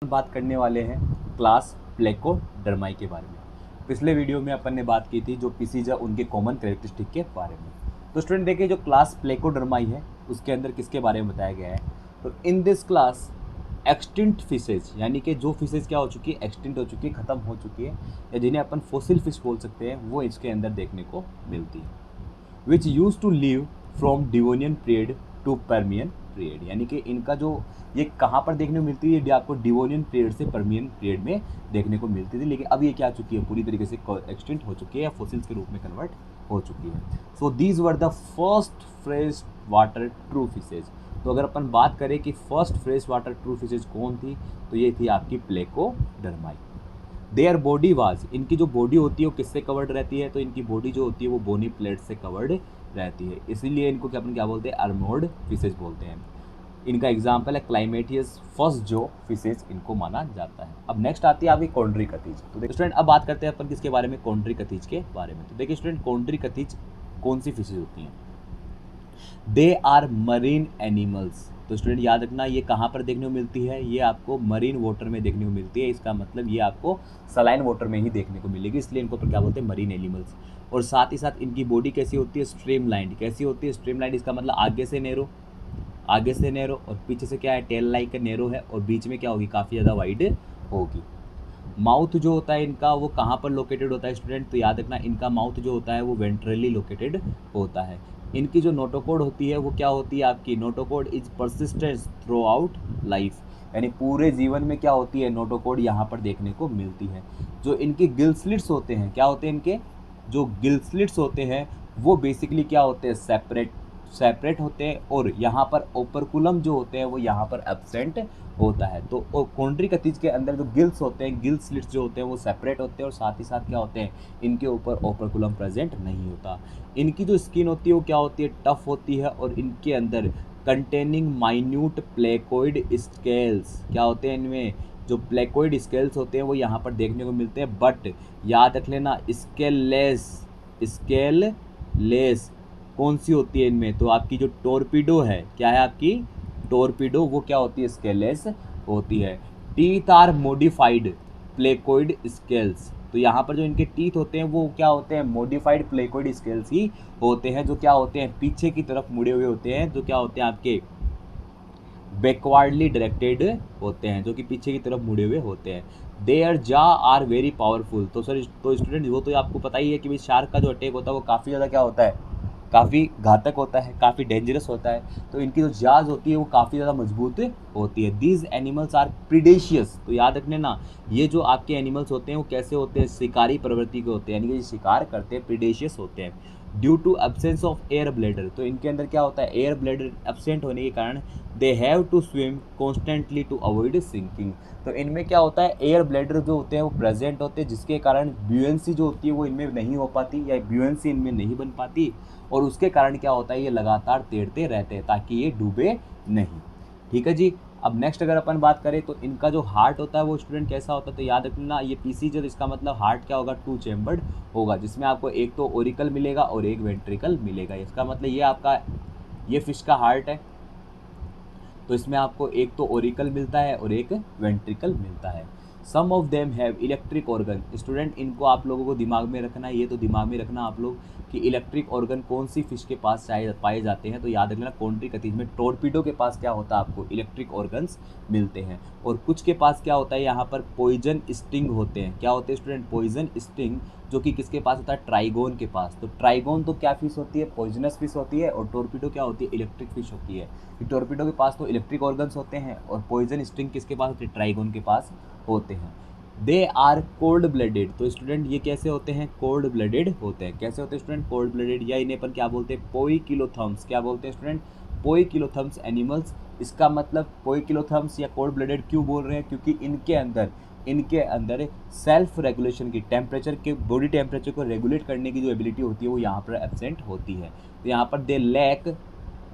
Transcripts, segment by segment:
बात करने वाले हैं क्लास प्लेकोडर्माई के बारे में। पिछले वीडियो में अपन ने बात की थी जो पीसीज उनके कॉमन कैरेक्टरिस्टिक के बारे में। तो स्टूडेंट देखिए जो क्लास प्लेकोडर्माई है उसके अंदर किसके बारे में बताया गया है। तो in this class extinct fishes यानी कि जो फिशेज क्या हो चुकी है, एक्सटिंक्ट हो चुकी है, ख़त्म हो चुकी है, या जिन्हें अपन फोसिल फिश बोल सकते हैं, वो इसके अंदर देखने को मिलती है। Which use to live from Devonian period to Permian period, यानी कि इनका जो ये कहाँ पर देखने को मिलती है, ये आपको डिवोनियन पीरियड से पर्मियन पीरियड में देखने को मिलती थी, लेकिन अब ये क्या चुकी है, पूरी तरीके से एक्सटिंक्ट हो चुकी है या फोसिल्स के रूप में कन्वर्ट हो चुकी है। So these were the first fresh water true fishes. तो अगर अपन बात करें कि first fresh water true fishes कौन थी, तो ये थी आपकी प्लेकोडर्माई। देयर बॉडी वाज, इनकी जो बॉडी होती है वो किससे कवर्ड रहती है, तो इनकी बॉडी जो होती है वो बोनी प्लेट से कवर्ड रहती है, इसीलिए इनको क्या अपन क्या बोलते हैं, आर्मोर्ड फिशेज बोलते हैं। इनका एग्जाम्पल है क्लाइमेटियस फर्स्ट जो फिशेज इनको माना जाता है। अब नेक्स्ट आती है आपकी कॉन्ड्रिकथीज। तो देखिए स्टूडेंट अब बात करते हैं अपन किसके बारे में, कॉन्ड्रिकथीज के बारे में। तो देखिए स्टूडेंट कॉन्ड्रिकथीज कौन सी फिशेज होती हैं, दे आर मरीन एनिमल्स। तो स्टूडेंट याद रखना ये कहाँ पर देखने को मिलती है, ये आपको मरीन वाटर में देखने को मिलती है, इसका मतलब ये आपको सलाइन वाटर में ही देखने को मिलेगी, इसलिए इनको पर क्या बोलते हैं, मरीन एनिमल्स। और साथ ही साथ इनकी बॉडी कैसी होती है, स्ट्रीमलाइंड। कैसी होती है, स्ट्रीमलाइंड, इसका मतलब आगे से नैरो और पीछे से क्या है, टेल लाइक नैरो है, और बीच में क्या होगी, काफ़ी ज़्यादा वाइड होगी। माउथ जो होता है इनका वो कहाँ पर लोकेटेड होता है स्टूडेंट, तो याद रखना इनका माउथ जो होता है वो वेंट्रली लोकेटेड होता है। इनकी जो नोटोकोड होती है वो क्या होती है, आपकी notochord is persistent through out life, यानी पूरे जीवन में क्या होती है, नोटोकोड यहाँ पर देखने को मिलती है। जो इनके गिल स्लिट्स होते हैं, क्या होते हैं इनके जो गिल स्लिट्स होते हैं वो बेसिकली क्या होते हैं, सेपरेट होते हैं, और यहाँ पर ओपरकुलम जो होते हैं वो यहाँ पर एब्सेंट होता है। तो कॉन्ड्रिकथीज के अंदर जो गिल्स होते हैं, गिल स्लिट्स जो होते हैं वो सेपरेट होते हैं, और साथ ही साथ क्या होते हैं, इनके ऊपर ओपरकुलम प्रेजेंट नहीं होता। इनकी जो स्किन होती है वो क्या होती है, टफ होती है, और इनके अंदर कंटेनिंग माइन्यूट प्लेकोइड स्केल्स, क्या होते हैं इनमें जो प्लेकोइड स्केल्स होते हैं वो यहाँ पर देखने को मिलते हैं। बट याद रख लेना स्केल लेस कौन सी होती है इनमें, तो आपकी जो टोरपीडो है, क्या है आपकी टोरपीडो, वो क्या होती है, स्केललेस होती है। Teeth are modified placoid scales. तो यहाँ पर जो इनके टीथ होते हैं वो क्या होते हैं, मॉडिफाइड प्लेकोइड स्केल्स ही होते हैं, जो क्या होते हैं, पीछे की तरफ मुड़े हुए होते हैं, जो क्या होते हैं आपके बैकवर्डली डायरेक्टेड होते हैं, जो कि पीछे की तरफ मुड़े हुए होते हैं। देयर जा आर वेरी पावरफुल। तो सर तो स्टूडेंट वो तो आपको पता ही है कि भाई शार्क का जो अटैक होता है वो काफ़ी ज़्यादा क्या होता है, काफ़ी घातक होता है, काफ़ी डेंजरस होता है। तो इनकी जो जाज होती है वो काफ़ी ज़्यादा मजबूत होती है। These animals are predacious. तो याद रखने ना, ये जो आपके एनिमल्स होते हैं वो कैसे होते हैं, शिकारी प्रवृत्ति के होते हैं, यानी कि शिकार करते हैं, प्रीडेशियस होते हैं। Due to absence of air bladder, तो इनके अंदर क्या होता है, एयर ब्लैडर एब्सेंट होने के कारण they have to swim constantly to avoid sinking. तो इनमें क्या होता है, एयर ब्लैडर जो होते हैं वो प्रेजेंट होते हैं, जिसके कारण ब्यूएंसी जो होती है वो इनमें नहीं हो पाती, या ब्यूएंसी इनमें नहीं बन पाती, और उसके कारण क्या होता है, ये लगातार तैरते रहते हैं ताकि ये डूबे नहीं। ठीक है जी। अब नेक्स्ट अगर अपन बात करें तो इनका जो हार्ट होता है वो स्टूडेंट कैसा होता है, तो याद रखना ये पीसीज, इसका मतलब हार्ट क्या होगा, 2 चैम्बर्ड होगा, जिसमें आपको एक तो ओरिकल मिलेगा और एक वेंट्रिकल मिलेगा। इसका मतलब ये आपका ये फिश का हार्ट है, तो इसमें आपको एक तो ओरिकल मिलता है और एक वेंट्रिकल मिलता है। Some of them have electric organ. Student इनको आप लोगों को दिमाग में रखना है, ये तो दिमाग में रखना आप लोग कि इलेक्ट्रिक ऑर्गन कौन सी फिश के पास पाए जाते हैं। तो याद रखना कॉन्ड्रिकथीज में टोरपीडो के पास क्या होता है, आपको इलेक्ट्रिक ऑर्गन्स मिलते हैं, और कुछ के पास क्या होता है, यहाँ पर पॉइजन स्टिंग होते हैं। क्या होते हैं स्टूडेंट, पॉइजन स्टिंग, जो कि किसके पास होता है, ट्राइगोन के पास। तो ट्राइगोन तो क्या फिश होती है, पॉइजनस फिश होती है, और टोरपीडो क्या होती है, इलेक्ट्रिक फिश होती है। टोरपीडो के पास तो इलेक्ट्रिक ऑर्गन्स होते हैं, और पॉइजन स्टिंग किसके पास होती है, ट्राइगोन के पास होते हैं। They are cold blooded. तो स्टूडेंट ये कैसे होते हैं, कोल्ड ब्लडेड होते हैं। कैसे होते हैं स्टूडेंट, कोल्ड ब्लडेड, या इन्हें पर क्या बोलते हैं, पोइकिलोथर्म्स। क्या बोलते हैं स्टूडेंट, पोइकिलोथर्म्स एनिमल्स। इसका मतलब पोइकिलोथर्म्स या कोल्ड ब्लडेड क्यों बोल रहे हैं, क्योंकि इनके अंदर सेल्फ रेगुलेशन की, टेम्परेचर के, बॉडी टेम्परेचर को रेगुलेट करने की जो एबिलिटी होती है वो यहाँ पर एब्सेंट होती है। तो यहाँ पर they lack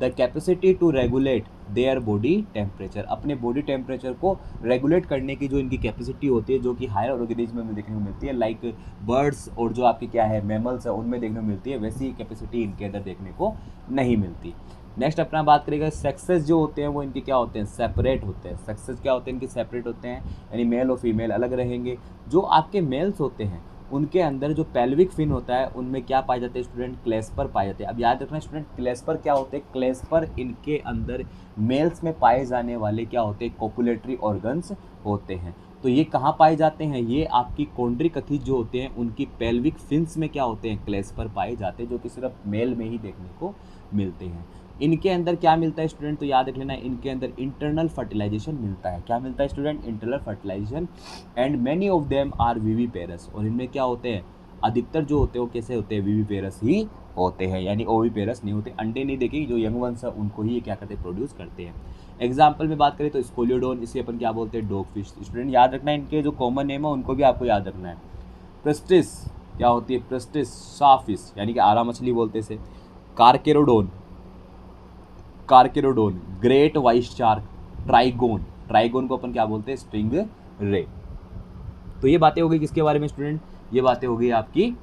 the capacity to regulate their body temperature. अपने बॉडी टेम्परेचर को रेगुलेट करने की जो इनकी कैपेसिटी होती है, जो कि हायर ऑर्गेनिज्म में देखने को मिलती है, लाइक बर्ड्स और जो आपकी क्या है मैमल्स है उनमें देखने को मिलती है, वैसी कैपेसिटी इनके अंदर देखने को नहीं मिलती। नेक्स्ट अपना बात करेगा सेक्सेस जो होते हैं वो इनके क्या होते हैं, सेपरेट होते हैं। सेक्सेस क्या होते हैं इनके, सेपरेट होते हैं, यानी मेल और फीमेल अलग रहेंगे। जो आपके मेल्स होते हैं उनके अंदर जो पेल्विक फिन होता है उनमें क्या पाए जाते हैं स्टूडेंट, क्लेस्पर पाए जाते हैं। अब याद रखना स्टूडेंट, क्लेस्पर क्या होते हैं, क्लेस्पर इनके अंदर मेल्स में पाए जाने वाले क्या होते हैं, कोपुलेटरी ऑर्गन्स होते हैं। तो ये कहाँ पाए जाते हैं, ये आपकी कॉन्ड्रिकथीज जो होते हैं उनकी पेल्विक फिन्स में क्या होते हैं, क्लेस्पर पाए जाते हैं, जो कि सिर्फ मेल में ही देखने को मिलते हैं। इनके अंदर क्या मिलता है स्टूडेंट, तो याद रख लेना इनके अंदर इंटरनल फर्टिलाइजेशन मिलता है। क्या मिलता है student, internal fertilisation. And many of them are viviparous, और इनमें क्या होते हैं, अधिकतर जो होते हैं वो कैसे होते हैं, विविपेरस ही होते हैं, यानी ओविपेरस नहीं होते। अंडे नहीं देखेंगे, जो यंग वंस है उनको ही ये क्या करते हैं, प्रोड्यूस करते हैं। एग्जाम्पल में बात करें तो स्कोलियोडोन, इसे अपन क्या बोलते हैं, डॉग फिश। स्टूडेंट याद रखना इनके जो कॉमन नेम है उनको भी आपको याद रखना है। प्रेस्टिस क्या होती है, प्रेस्टिस साफिश, यानी कि आरा मछली बोलते हैं इसे। Carcharodon, Carcharodon, great white shark, Trygon, Trygon को अपन क्या बोलते हैं, स्ट्रिंग रे। तो ये बातें हो गई किसके बारे में स्टूडेंट, ये बातें हो गई आपकी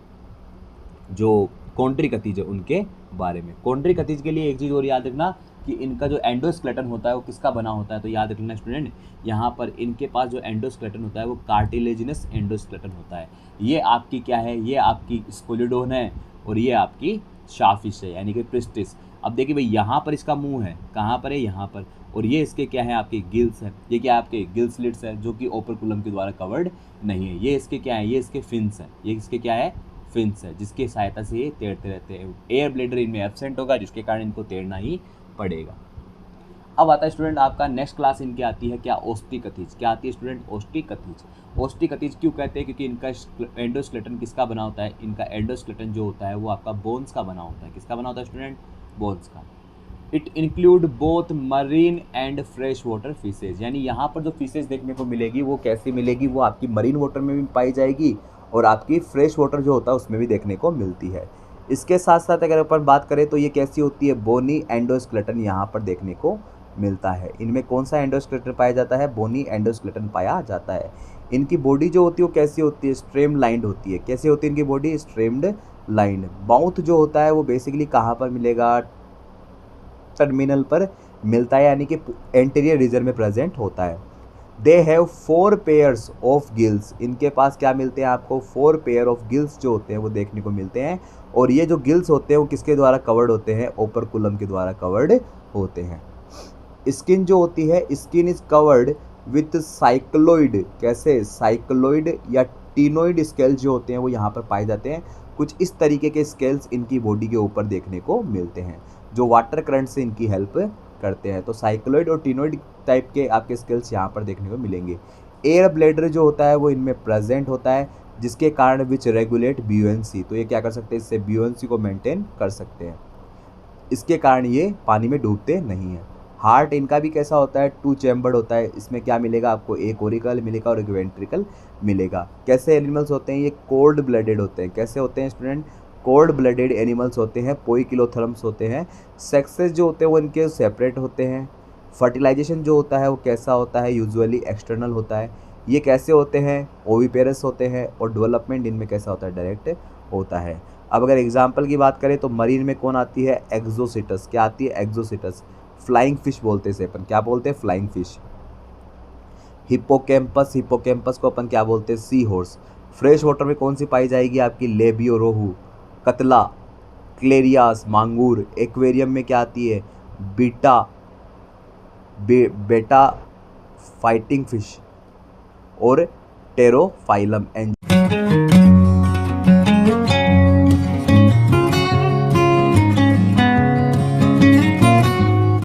जो कॉन्ट्रिकथीज है उनके बारे में। कॉन्ट्रिकथीज के लिए एक चीज़ और याद रखना कि इनका जो एंडोस्केलेटन होता है वो किसका बना होता है, तो याद रखना स्टूडेंट, यहाँ पर इनके पास जो एंडोस्केलेटन होता है वो कार्टिलेजिनस एंडोस्केलेटन होता है। ये आपकी क्या है, ये आपकी स्कोलिडोन है और ये आपकी शाफिश है, यानी कि प्रिस्टिस। अब देखिए भाई, यहाँ पर इसका मुंह है, कहाँ पर है, यहाँ पर, और ये इसके क्या है, आपके गिल्स है। ये क्या है, आपके गिल स्लिट्स है, जो कि ओपरकुलम के द्वारा कवर्ड नहीं है। ये इसके क्या है, ये इसके फिन्स है, ये इसके क्या है, फिन्स है, जिसकी सहायता से ये तैरते रहते हैं। एयर ब्लेडर इनमें एब्सेंट होगा, जिसके कारण इनको तैरना ही पड़ेगा। अब आता है स्टूडेंट आपका नेक्स्ट क्लास इनकी आती है क्या, ओस्टिकथीज। क्या आती है स्टूडेंट, ओस्टिकथीज। ओस्टिकथीज क्यों कहते हैं, क्योंकि इनका एंडोस्केलेटन किसका बना होता है, इनका एंडोस्केलेटन जो होता है वो आपका बोन्स का बना होता है। किसका बना होता है स्टूडेंट, बोन्स का। It include both marine and fresh water fishes, यानी यहाँ पर जो फिशेज देखने को मिलेगी वो कैसी मिलेगी, वो आपकी मरीन वाटर में भी पाई जाएगी और आपकी फ्रेश वाटर जो होता है उसमें भी देखने को मिलती है। इसके साथ साथ अगर अपन बात करें तो ये कैसी होती है, बोनी एंडोस्केलेटन यहाँ पर देखने को मिलता है। इनमें कौन सा एंडोस्केलेटन पाया जाता है, बोनी एंडोस्केलेटन पाया जाता है। इनकी बॉडी जो होती है वो कैसी होती है, स्ट्रेम लाइंड होती है। कैसी होती है इनकी बॉडी, स्ट्रेम्ड लाइंड। माउथ जो होता है वो बेसिकली कहाँ पर मिलेगा, टर्मिनल पर मिलता है, यानी कि एंटीरियर रीजन में प्रेजेंट होता है। They have 4 pairs of gills, इनके पास क्या मिलते हैं आपको, 4 पेयर ऑफ गिल्स जो होते हैं वो देखने को मिलते हैं। और ये जो गिल्स होते हैं वो किसके द्वारा कवर्ड होते हैं, ओपरकुलम के द्वारा कवर्ड होते हैं। स्किन जो होती है, skin is covered with cycloid, कैसे, साइक्लोइड या टीनोइड स्केल्स जो होते हैं वो यहाँ पर पाए जाते हैं। कुछ इस तरीके के स्केल्स इनकी बॉडी के ऊपर देखने को मिलते हैं जो वाटर करंट से इनकी हेल्प करते हैं। तो साइक्लोइड और टीनोइड टाइप के आपके स्केल्स यहाँ पर देखने को मिलेंगे। एयर ब्लेडर जो होता है वो इनमें प्रेजेंट होता है, जिसके कारण विच रेगुलेट ब्यूएंसी, तो ये क्या कर सकते हैं, इससे ब्यूएंसी को मेंटेन कर सकते हैं। इसके कारण ये पानी में डूबते नहीं हैं। हार्ट इनका भी कैसा होता है, 2 चैम्बर्ड होता है। इसमें क्या मिलेगा आपको, एक ओरिकल मिलेगा और एक वेंट्रिकल मिलेगा। कैसे एनिमल्स होते हैं, ये कोल्ड ब्लडेड होते हैं। कैसे होते हैं स्टूडेंट, कोल्ड ब्लडेड एनिमल्स होते हैं, पोइकिलोथर्म्स होते हैं। सेक्सेस जो होते हैं वो इनके सेपरेट होते हैं। फर्टिलाइजेशन जो होता है वो कैसा होता है, यूजुअली एक्सटर्नल होता है। ये कैसे होते हैं, ओविपेरस होते हैं। और डेवलपमेंट इनमें कैसा होता है, डायरेक्ट होता है। अब अगर एग्जाम्पल की बात करें तो मरीन में कौन आती है, एक्सोसिटस। क्या आती है, एक्सोसिटस। फ्लाइंग फिश बोलते हैं अपन, क्या बोलते हैं, फ्लाइंग फिश। हिप्पोकैम्पस, हिप्पोकैम्पस को अपन क्या बोलते हैं, सी हॉर्स। फ्रेश वाटर में कौन सी पाई जाएगी आपकी, लेबियो, रोहू, कतला, क्लेरियास, मांगूर। एक्वेरियम में क्या आती है, बेटा फाइटिंग फिश और टेरोफाइलम।